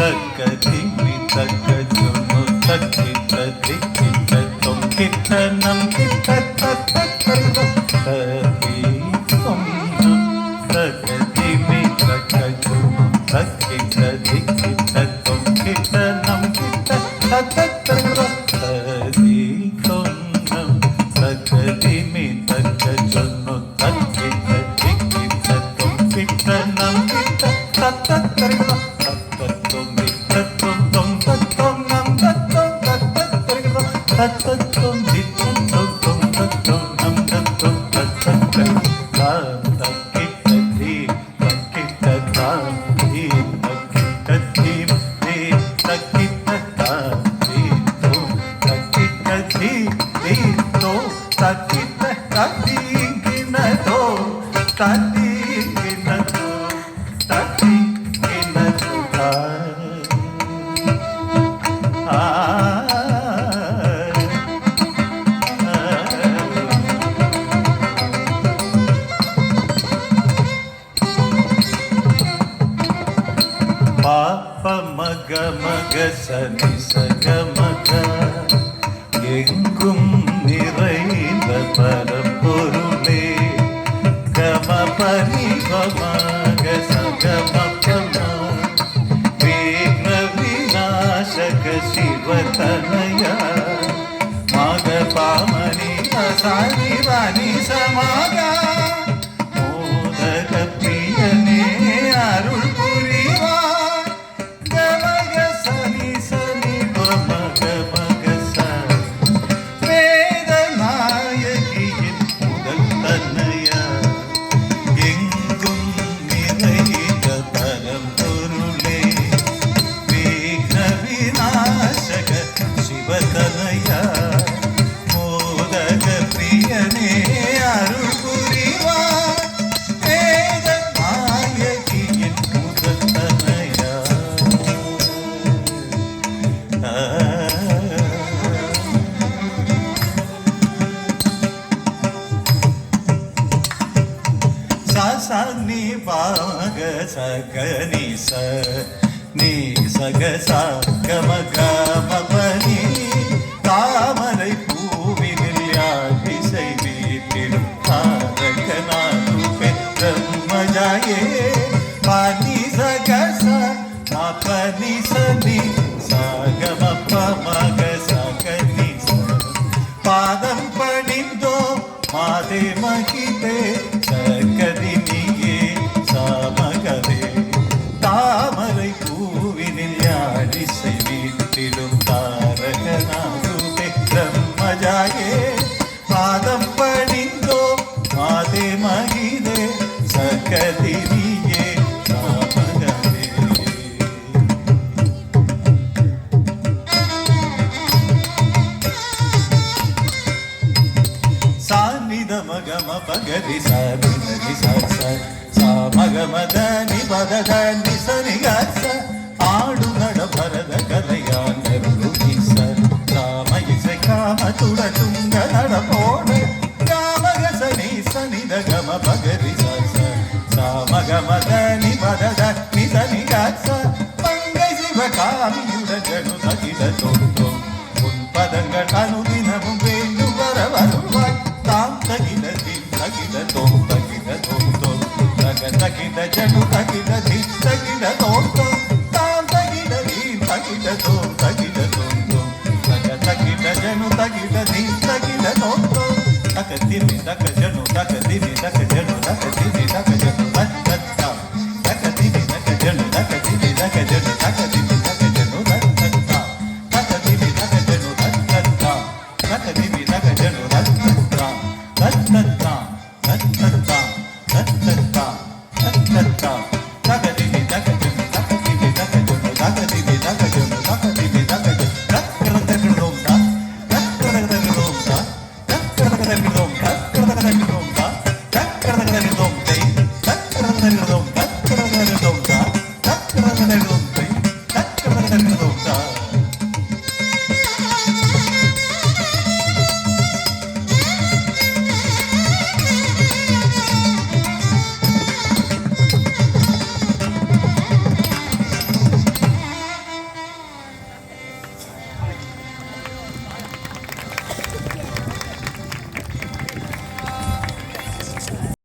தக்கதிமி தக்கஜுனு தக்கிட்ட திக்கிட்ட தொங்கிட்ட நம்பிட்ட தத்தரி தொன்னு தக்கதிமி தக்கஜுனு தக்கிட்ட திக்கிட்ட தொங்கிட்ட நம்பிட்ட தத்தரி தொன்னு தக்கதிமி தக்கஜுனு தக்கிட்ட திக்கிட்ட தொங்கிட்ட நம்பிட்ட தத்தரி பாப்ப மக மக சனி சக மக எங்கும் நிறைந்த பரப்பொருளே கம பனி மக சக மகம வேக விநாசக சிவதனய மக பாமணி அசானி வாணி சமாகா மோதக பிரியனே அருள் சனி பாக சகனி ச நீ சக சகம கமபனி தாமரை பூவினில் யாழிசை வீட்டிடும் தாரகனாகு பெற்ற மஜாயே பனி சக ச மபனி சனி சகம பமக சகனி ச பாதம் பணிந்தோ மாதே மகிதே சகதினியே சாமகதே தாமரை பூவினில் யாழிசை வீட்டிடும் தாரகனாகுவே பிரம்மஜாயே பாதம் பணிந்தோ மாதே மகிதே சகதினியே சாமகதே சாநித மகம பகதி சாதி சா மகமதனி பததனி சனி கச ஆடு நட பரத கலையானருளு கிச சாமயிசை காம துட துங்க நட போட காமக சனி சனித கம பகதி சா மகமதனி பததனி சனி கச மங்கை சிவ காமியுட ஜனு சகித தோட்டோ உன் பதங்கள் அனுதினமும் வேண்டும் வர வருவாய் தாம் தகித தீம் தகித தோம் தகித தோம் தோம் தகித ஜனு தகித தீம் தகித தோம் தோம் தாம் தகித தீம் தகித தோம்